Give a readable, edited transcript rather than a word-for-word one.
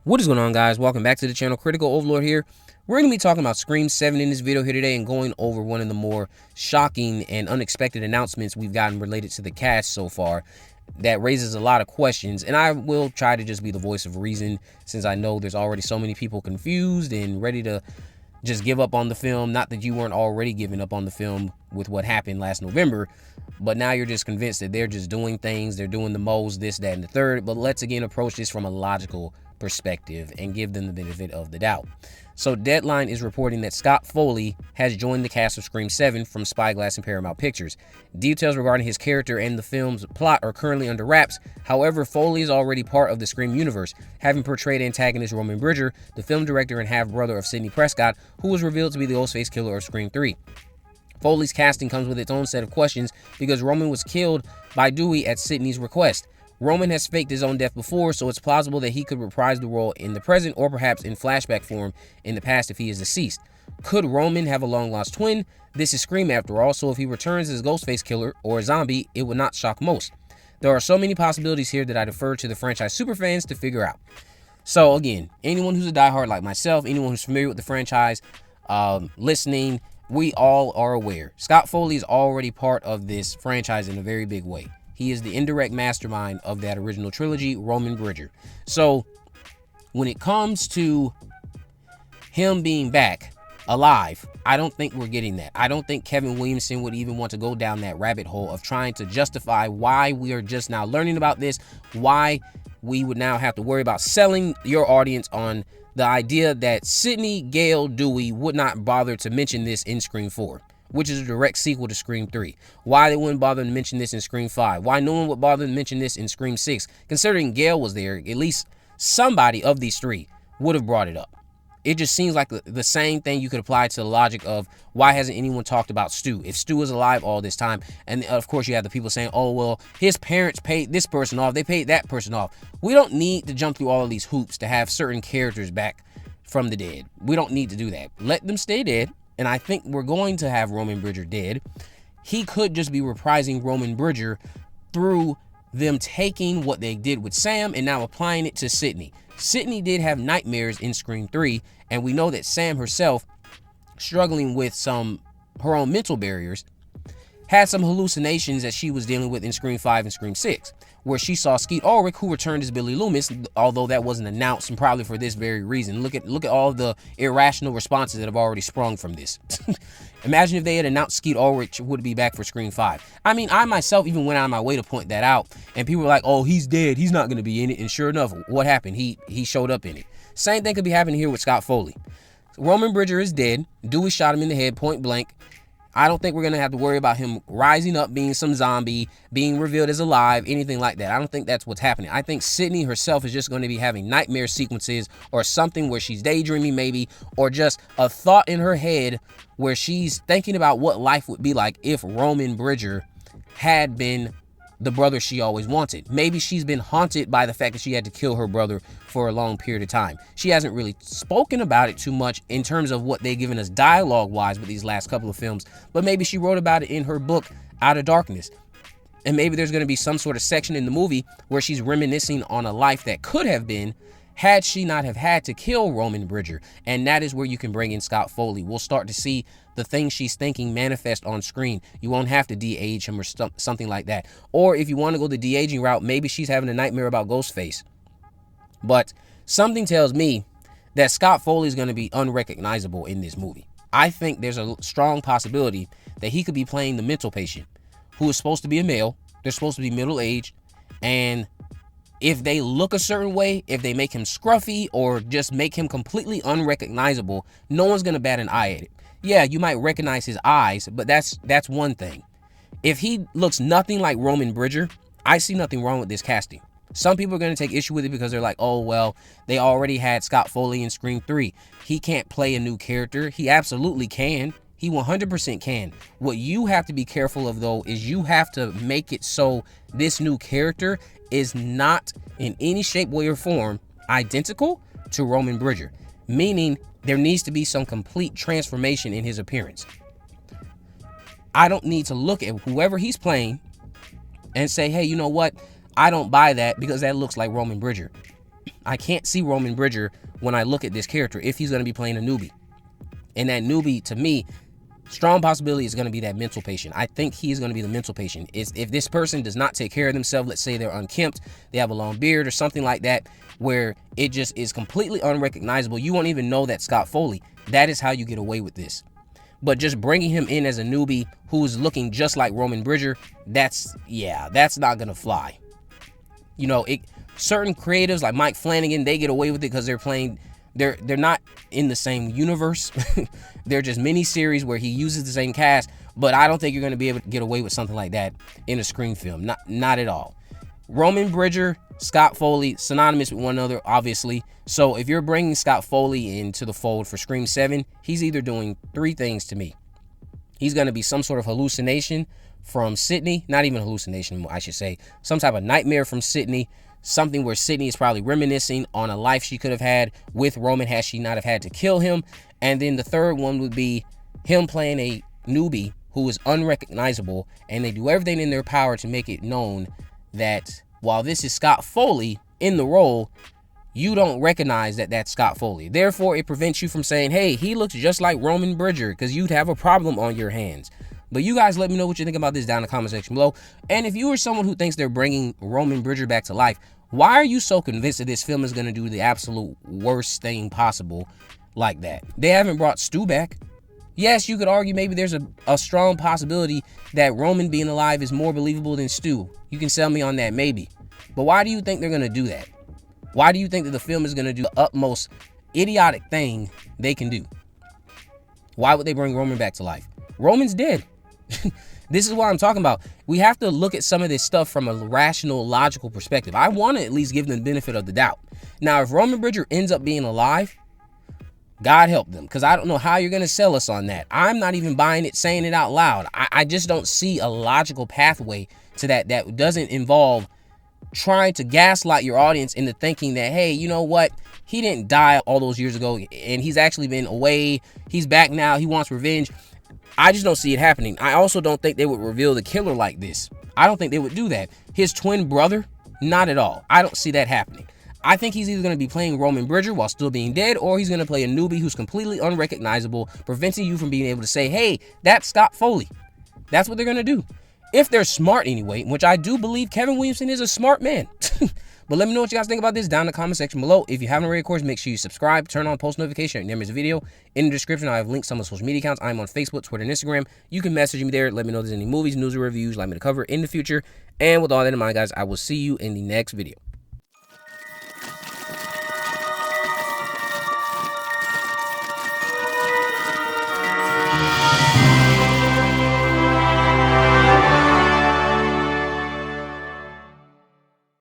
What is going on, guys? Welcome back to the channel. Critical Overlord here. We're going to be talking about Scream 7 in this video here today and going over one of the more shocking and unexpected announcements we've gotten related to the cast so far that raises a lot of questions. And I will try to just be the voice of reason, since I know there's already so many people confused and ready to just give up on the film. Not that you weren't already giving up on the film with what happened last November, but now you're just convinced that they're just doing things. They're doing the moles, this, that, and the third. But let's again approach this from a logical perspective and give them the benefit of the doubt. So Deadline is reporting that Scott Foley has joined the cast of Scream 7 from Spyglass and Paramount Pictures. Details regarding his character and the film's plot are currently under wraps. However, Foley is already part of the Scream universe, having portrayed antagonist Roman Bridger, the film director and half-brother of Sidney Prescott, who was revealed to be the Ghostface killer of Scream 3. Foley's casting comes with its own set of questions because Roman was killed by Dewey at Sidney's request. Roman has faked his own death before, so it's plausible that he could reprise the role in the present or perhaps in flashback form in the past if he is deceased. Could Roman have a long-lost twin? This is Scream after all, so if he returns as Ghostface killer or a zombie, it would not shock most. There are so many possibilities here that I defer to the franchise superfans to figure out. So again, anyone who's a diehard like myself, anyone who's familiar with the franchise, listening, we all are aware. Scott Foley is already part of this franchise in a very big way. He is the indirect mastermind of that original trilogy, Roman Bridger. So when it comes to him being back alive, I don't think we're getting that. I don't think Kevin Williamson would even want to go down that rabbit hole of trying to justify why we are just now learning about this, why we would now have to worry about selling your audience on the idea that Sidney, Gale, Dewey would not bother to mention this in Scream 4. Which is a direct sequel to Scream 3. Why they wouldn't bother to mention this in Scream 5. Why no one would bother to mention this in Scream 6. Considering Gale was there, at least somebody of these three would have brought it up. It just seems like the same thing you could apply to the logic of why hasn't anyone talked about Stu? If Stu is alive all this time, and of course you have the people saying, oh, well, his parents paid this person off, they paid that person off. We don't need to jump through all of these hoops to have certain characters back from the dead. We don't need to do that. Let them stay dead. And I think we're going to have Roman Bridger dead. He could just be reprising Roman Bridger through them taking what they did with Sam and now applying it to Sidney. Sidney did have nightmares in Scream 3, and we know that Sam herself, struggling with her own mental barriers, had some hallucinations that she was dealing with in Scream 5 and Scream 6, where she saw Skeet Ulrich, who returned as Billy Loomis, although that wasn't announced, and probably for this very reason. Look at all the irrational responses that have already sprung from this. Imagine if they had announced Skeet Ulrich would be back for Scream 5. I mean, I myself even went out of my way to point that out, and people were like, oh, he's dead, he's not going to be in it, and sure enough, what happened? He showed up in it. Same thing could be happening here with Scott Foley. Roman Bridger is dead. Dewey shot him in the head point blank. I don't think we're going to have to worry about him rising up, being some zombie, being revealed as alive, anything like that. I don't think that's what's happening. I think Sidney herself is just going to be having nightmare sequences or something where she's daydreaming maybe, or just a thought in her head where she's thinking about what life would be like if Roman Bridger had been the brother she always wanted. Maybe she's been haunted by the fact that she had to kill her brother for a long period of time. She hasn't really spoken about it too much in terms of what they've given us dialogue-wise with these last couple of films, but maybe she wrote about it in her book, Out of Darkness. And maybe there's going to be some sort of section in the movie where she's reminiscing on a life that could have been had she not have had to kill Roman Bridger. And that is where you can bring in Scott Foley. We'll start to see the things she's thinking manifest on screen. You won't have to de-age him or something like that. Or if you want to go the de-aging route, maybe she's having a nightmare about Ghostface. But something tells me that Scott Foley is going to be unrecognizable in this movie. I think there's a strong possibility that he could be playing the mental patient, who is supposed to be a male. They're supposed to be middle-aged, and if they look a certain way, if they make him scruffy or just make him completely unrecognizable, no one's going to bat an eye at it. Yeah, you might recognize his eyes, but that's one thing. If he looks nothing like Roman Bridger, I see nothing wrong with this casting. Some people are going to take issue with it because they're like, oh, well, they already had Scott Foley in Scream 3. He can't play a new character. He absolutely can. He 100% can. What you have to be careful of, though, is you have to make it so this new character is not in any shape, way, or form identical to Roman Bridger. Meaning there needs to be some complete transformation in his appearance. I don't need to look at whoever he's playing and say, hey, you know what? I don't buy that because that looks like Roman Bridger. I can't see Roman Bridger when I look at this character if he's going to be playing a newbie. And that newbie, to me, strong possibility is going to be that mental patient. I think he's going to be the mental patient. If this person does not take care of themselves, let's say they're unkempt, they have a long beard or something like that, where it just is completely unrecognizable, you won't even know that Scott Foley. That is how you get away with this. But just bringing him in as a newbie who's looking just like Roman Bridger, that's not going to fly. You know, certain creatives like Mike Flanagan, they get away with it because they're not in the same universe. They're just mini series where he uses the same cast, but I don't think you're going to be able to get away with something like that in a Scream film. Not at all. Roman Bridger, Scott Foley, synonymous with one another, obviously. So if you're bringing Scott Foley into the fold for Scream 7, he's either doing three things to me. He's going to be some sort of hallucination from Sidney, not even hallucination, I should say, some type of nightmare from Sidney, something where Sidney is probably reminiscing on a life she could have had with Roman had she not have had to kill him. And then the third one would be him playing a newbie who is unrecognizable, and they do everything in their power to make it known that while this is Scott Foley in the role, you don't recognize that that's Scott Foley. Therefore, it prevents you from saying, hey, he looks just like Roman Bridger, because you'd have a problem on your hands. But you guys let me know what you think about this down in the comment section below. And if you are someone who thinks they're bringing Roman Bridger back to life, why are you so convinced that this film is going to do the absolute worst thing possible like that? They haven't brought Stu back. Yes, you could argue maybe there's a strong possibility that Roman being alive is more believable than Stu. You can sell me on that, maybe. But why do you think they're going to do that? Why do you think that the film is going to do the utmost idiotic thing they can do? Why would they bring Roman back to life? Roman's dead. This is what I'm talking about. We have to look at some of this stuff from a rational, logical perspective. I want to at least give them the benefit of the doubt. Now, if Roman Bridger ends up being alive, God help them, because I don't know how you're going to sell us on that. I'm not even buying it, saying it out loud. I just don't see a logical pathway to that doesn't involve trying to gaslight your audience into thinking that, hey, you know what? He didn't die all those years ago, and he's actually been away. He's back now. He wants revenge. I just don't see it happening. I also don't think they would reveal the killer like this. I don't think they would do that. His twin brother, not at all. I don't see that happening. I think he's either going to be playing Roman Bridger while still being dead, or he's going to play a newbie who's completely unrecognizable, preventing you from being able to say, hey, that's Scott Foley. That's what they're going to do. If they're smart anyway, which I do believe Kevin Williamson is a smart man. But let me know what you guys think about this down in the comment section below. If you haven't already, of course, make sure you subscribe, turn on post notification, and there's a video in the description. I have links to my social media accounts. I'm on Facebook, Twitter, and Instagram. You can message me there. Let me know if there's any movies, news, or reviews you'd like me to cover in the future. And with all that in mind, guys, I will see you in the next video.